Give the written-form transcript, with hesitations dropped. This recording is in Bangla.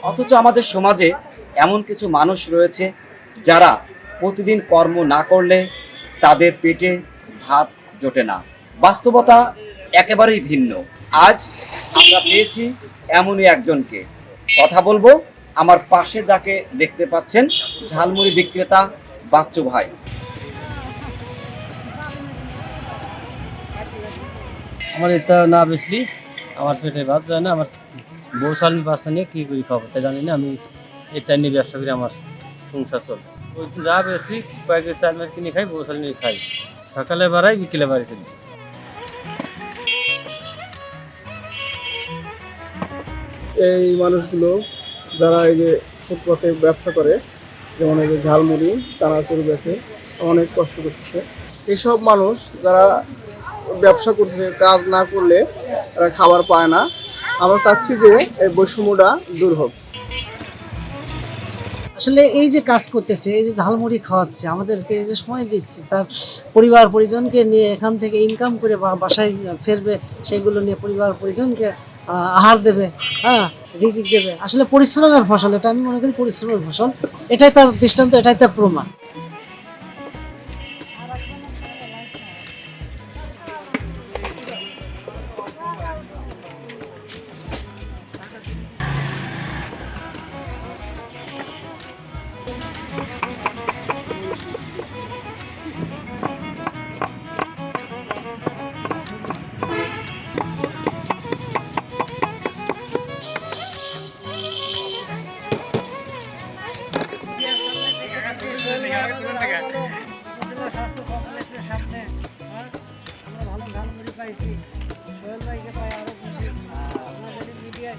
অথচ আমাদের সমাজে এমন কিছু মানুষ রয়েছে যারা প্রতিদিন কর্ম না করলে তাদের পেটে ভাত জোটে না। বাস্তবতা একেবারেই ভিন্ন। আজ আমরা পেয়েছি এমনই একজনকে। কথা বলবো আমার পাশে যাকে দেখতে পাচ্ছেন, ঝালমুড়ি বিক্রেতা বাচ্চু ভাই। আমার এটা না বেশি আমার পেটে ভাত যায় না, আমার বউ চালনি বাচ্চা নিয়ে কী করি খাবো তাই জানি না। আমি এটা নিয়ে ব্যবসা করি, আমার সংসার চলছে। ওই যা বেশি কয়েকদিন 4 মাস কিনে খাই, বউ চালনি খাই, সকালে বাড়াই বিকেলে বাড়ি চলি। এই মানুষগুলো যারা এই যে ফুটপাতে ব্যবসা করে, যেমন এই যে ঝালমুড়ি চানাচুর বেচে, অনেক কষ্ট করতেছে। এইসব মানুষ যারা ব্যবসা করছে, কাজ না করলে তারা খাবার পায় না। আমরা চাচ্ছি যে এই বৈষম্যটা দূর হোক। আসলে এই যে কাজ করতেছে, এই যে ঝালমুড়ি খাওয়াচ্ছে, আমাদেরকে এই যে সময় দিচ্ছে, তার পরিবার পরিজনকে নিয়ে এখান থেকে ইনকাম করে বাসায় ফেরবে, সেগুলো নিয়ে পরিবার পরিজনকে আহার দেবে, হ্যাঁ, রিজিক দেবে। আসলে পরিশ্রমের ফসল, এটা আমি মনে করি পরিশ্রমের ফসল। এটাই তার দৃষ্টান্ত, এটাই তার প্রমাণ। স্বাস্থ্য কমপ্লেক্সের সামনে আমরা ভালো ঝালমুড়ি পাইছি, সোহেল ভাইকে পাই আরো খুশি। মিডিয়ায়